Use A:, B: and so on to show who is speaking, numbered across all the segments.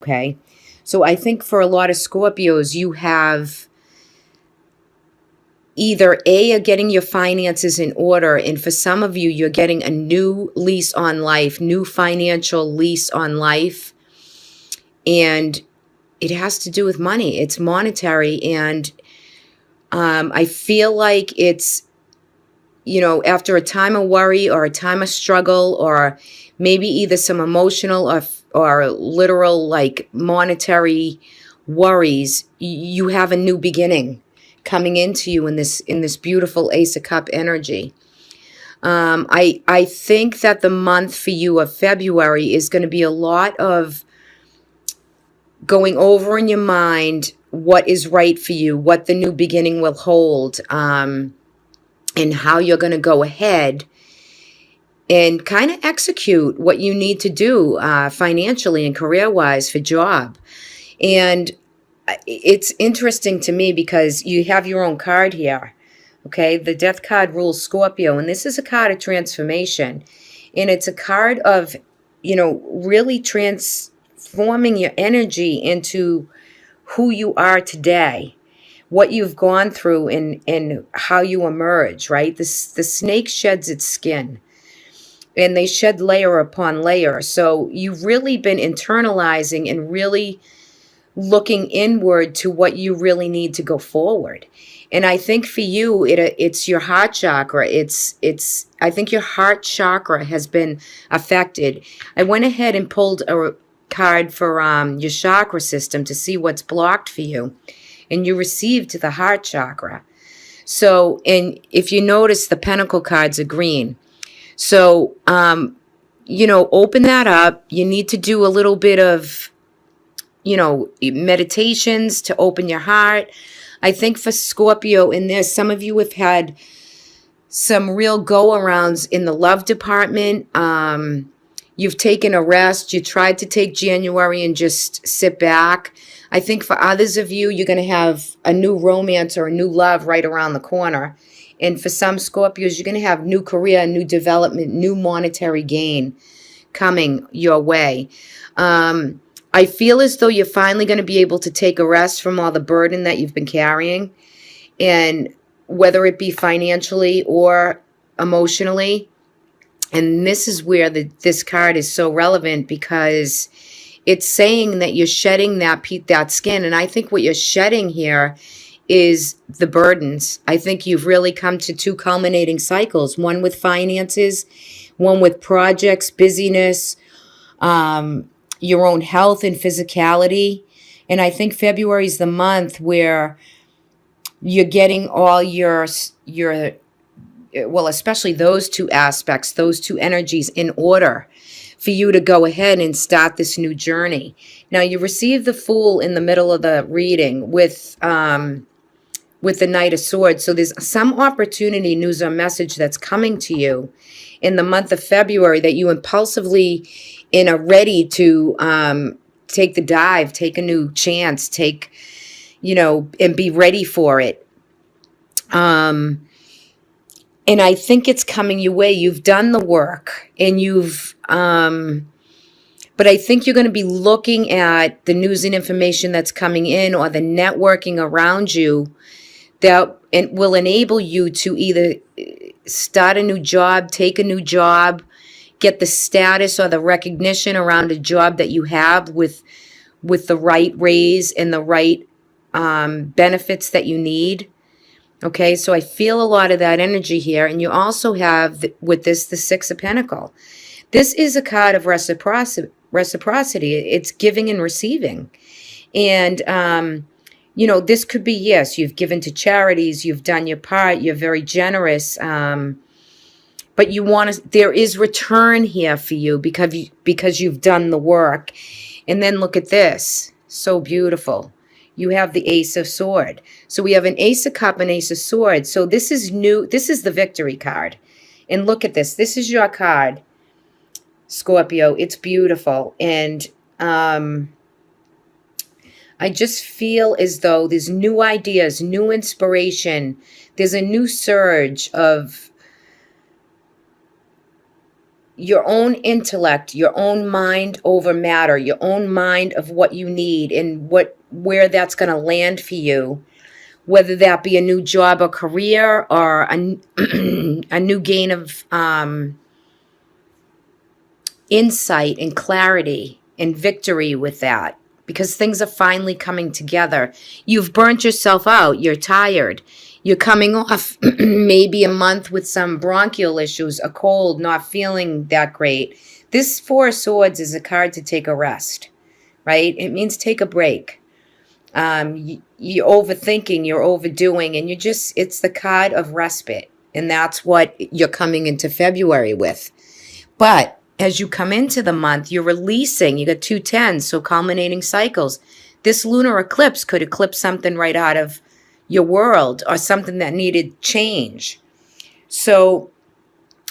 A: Okay. So I think for a lot of Scorpios, you have either A, are getting your finances in order, and for some of you, you're getting a new lease on life, new financial lease on life. And it has to do with money. It's monetary. And I feel like it's, after a time of worry or a time of struggle, or maybe either some emotional or literal, like, monetary worries, you have a new beginning coming into you in this beautiful Ace of Cup energy. I think that the month for you of February is going to be a lot of going over in your mind what is right for you, what the new beginning will hold, and how you're going to go ahead and kind of execute what you need to do financially and career-wise for job. And it's interesting to me because you have your own card here. Okay, the Death card rules Scorpio, and this is a card of transformation. And it's a card of, really transforming your energy into who you are today, what you've gone through, and how you emerge, right? The snake sheds its skin, and they shed layer upon layer. So you've really been internalizing and really looking inward to what you really need to go forward. And I think for you, it's your heart chakra. I think your heart chakra has been affected. I went ahead and pulled a card for your chakra system to see what's blocked for you, and you received the heart chakra. So, and if you notice, the pentacle cards are green. So, open that up. You need to do a little bit of, meditations to open your heart. I think for Scorpio in this, some of you have had some real go-arounds in the love department. You've taken a rest. You tried to take January and just sit back. I think for others of you, you're going to have a new romance or a new love right around the corner. And for some Scorpios, you're going to have new career, new development, new monetary gain coming your way. I feel as though you're finally going to be able to take a rest from all the burden that you've been carrying, and whether it be financially or emotionally. And this is where this card is so relevant, because it's saying that you're shedding that skin. And I think what you're shedding here is the burdens. I think you've really come to two culminating cycles, one with finances, one with projects, busyness, your own health and physicality. And I think February is the month where you're getting all your, well, especially those two aspects, those two energies in order for you to go ahead and start this new journey. Now, you receive the Fool in the middle of the reading with the Knight of Swords. So there's some opportunity, news, or message that's coming to you in the month of February that you impulsively and are ready to take the dive, take a new chance, and be ready for it. And I think it's coming your way. You've done the work, and but I think you're going to be looking at the news and information that's coming in, or the networking around you, that it will enable you to either start a new job, take a new job, get the status or the recognition around a job that you have with the right raise and the right benefits that you need. Okay, so I feel a lot of that energy here. And you also have, with this, the Six of Pentacles. This is a card of reciprocity. It's giving and receiving. And, this could be, yes, you've given to charities, you've done your part, you're very generous. But there is return here for you because you've done the work. And then look at this. So beautiful. You have the Ace of Sword. So we have an Ace of Cup and Ace of Swords. So this is new. This is the victory card. And look at this. This is your card, Scorpio. It's beautiful. And I just feel as though there's new ideas, new inspiration. There's a new surge of your own intellect, your own mind over matter, your own mind of what you need and where that's going to land for you, whether that be a new job or career or a new gain of insight and clarity and victory with that, because things are finally coming together. You've burnt yourself out. You're tired. You're coming off maybe a month with some bronchial issues, a cold, not feeling that great. This Four of Swords is a card to take a rest, right? It means take a break. You're overthinking, you're overdoing, and it's the card of respite. And that's what you're coming into February with. But as you come into the month, you're releasing. You got 2 10s, so culminating cycles. This lunar eclipse could eclipse something right out of your world or something that needed change. So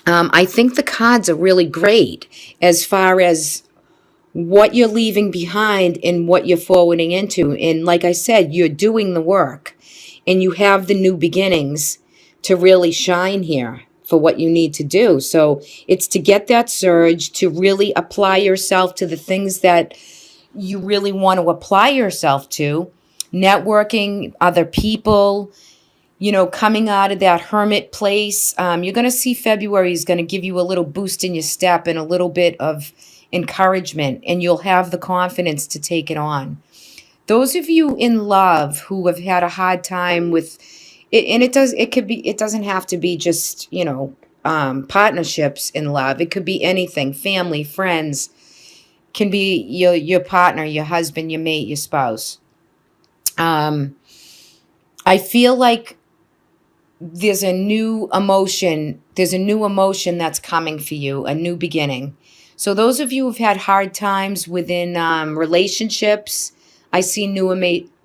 A: I think the cards are really great as far as what you're leaving behind and what you're forwarding into. And like I said, you're doing the work and you have the new beginnings to really shine here for what you need to do. So it's to get that surge, to really apply yourself to the things that you really want to apply yourself to, networking, other people, coming out of that hermit place. You're going to see February is going to give you a little boost in your step and a little bit of encouragement, and you'll have the confidence to take it on. Those of you in love who have had a hard time with it, and it doesn't have to be just, partnerships in love. It could be anything, family, friends, can be your partner, your husband, your mate, your spouse. I feel like there's a new emotion that's coming for you, a new beginning. So those of you who've had hard times within relationships, I see new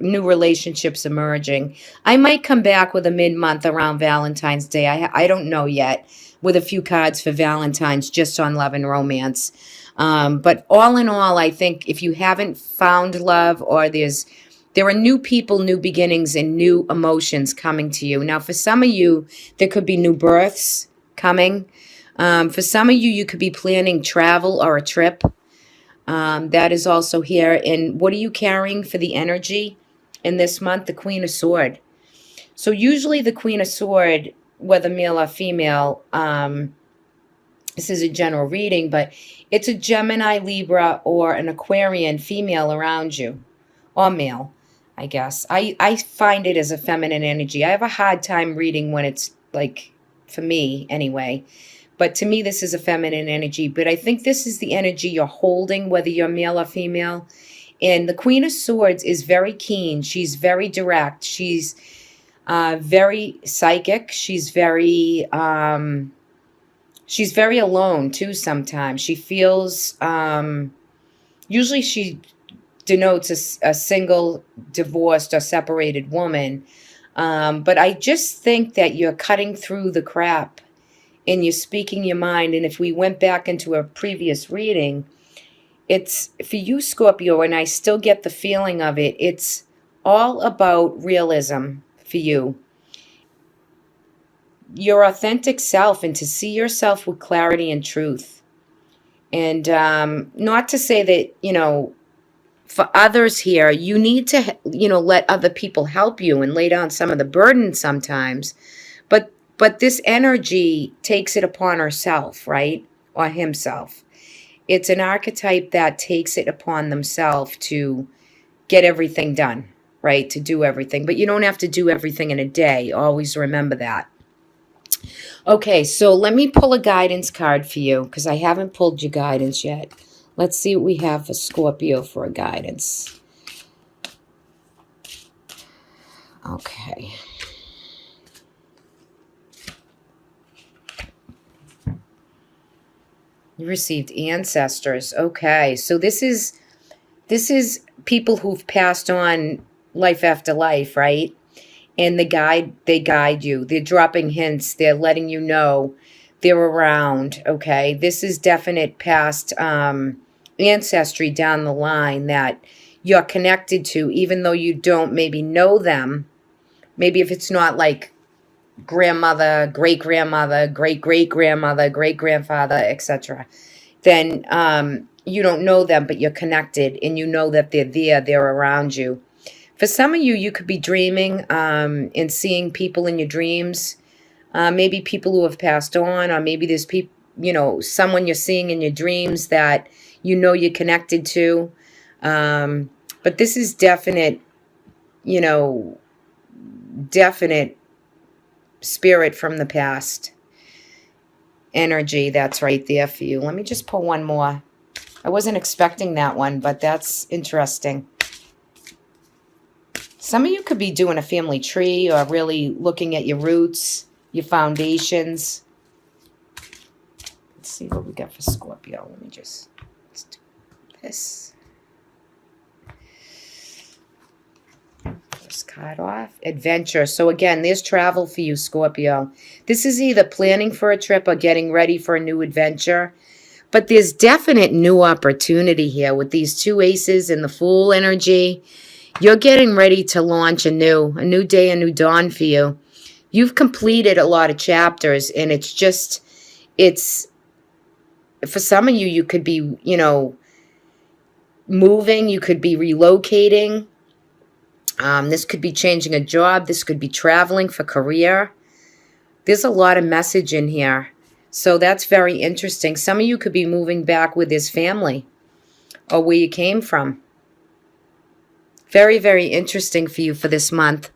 A: relationships emerging. I might come back with a mid-month around Valentine's Day. I don't know yet, with a few cards for Valentine's just on love and romance. But all in all, I think if you haven't found love, or there are new people, new beginnings, and new emotions coming to you. Now, for some of you, there could be new births coming. For some of you, you could be planning travel or a trip. That is also here. And what are you carrying for the energy in this month? The Queen of Sword. So usually the Queen of Sword, whether male or female, this is a general reading, but it's a Gemini, Libra, or an Aquarian female around you, or male, I guess. I find it as a feminine energy. I have a hard time reading when it's like, for me anyway. But to me, this is a feminine energy. But I think this is the energy you're holding, whether you're male or female. And the Queen of Swords is very keen. She's very direct. She's very psychic. She's very alone too sometimes. She feels, usually she denotes a single, divorced, or separated woman. But I just think that you're cutting through the crap and you're speaking your mind. And if we went back into a previous reading, it's for you, Scorpio, and I still get the feeling of it. It's all about realism for you. Your authentic self, and to see yourself with clarity and truth. And not to say that, for others here, you need to, let other people help you and lay down some of the burden sometimes. But this energy takes it upon herself, right? Or himself. It's an archetype that takes it upon themselves to get everything done, right? To do everything. But you don't have to do everything in a day. Always remember that. Okay, so let me pull a guidance card for you, because I haven't pulled your guidance yet. Let's see what we have for Scorpio for a guidance. Okay. You received ancestors. Okay, so this is people who've passed on life after life, right? And they guide you. They're dropping hints. They're letting you know they're around. Okay, this is definite past ancestry down the line that you're connected to, even though you don't maybe know them. Maybe if it's not like grandmother, great-grandmother, great-great-grandmother, great-grandfather, etc., then you don't know them, but you're connected and you know that they're there, they're around you. For some of you, you could be dreaming and seeing people in your dreams, maybe people who have passed on, or maybe there's people, someone you're seeing in your dreams that you're connected to. But this is definite, definite spirit from the past energy that's right there for you. Let me just pull one more. I wasn't expecting that one, but that's interesting. Some of you could be doing a family tree or really looking at your roots, your foundations. Let's see what we got for Scorpio. Let's do this. First card off. Adventure. So again, there's travel for you, Scorpio. This is either planning for a trip or getting ready for a new adventure. But there's definite new opportunity here with these two aces and the Fool energy. You're getting ready to launch a new day, a new dawn for you. You've completed a lot of chapters, and it's for some of you, you could be, moving, you could be relocating. This could be changing a job. This could be traveling for career. There's a lot of message in here. So that's very interesting. Some of you could be moving back with his family or where you came from. Very, very interesting for you for this month.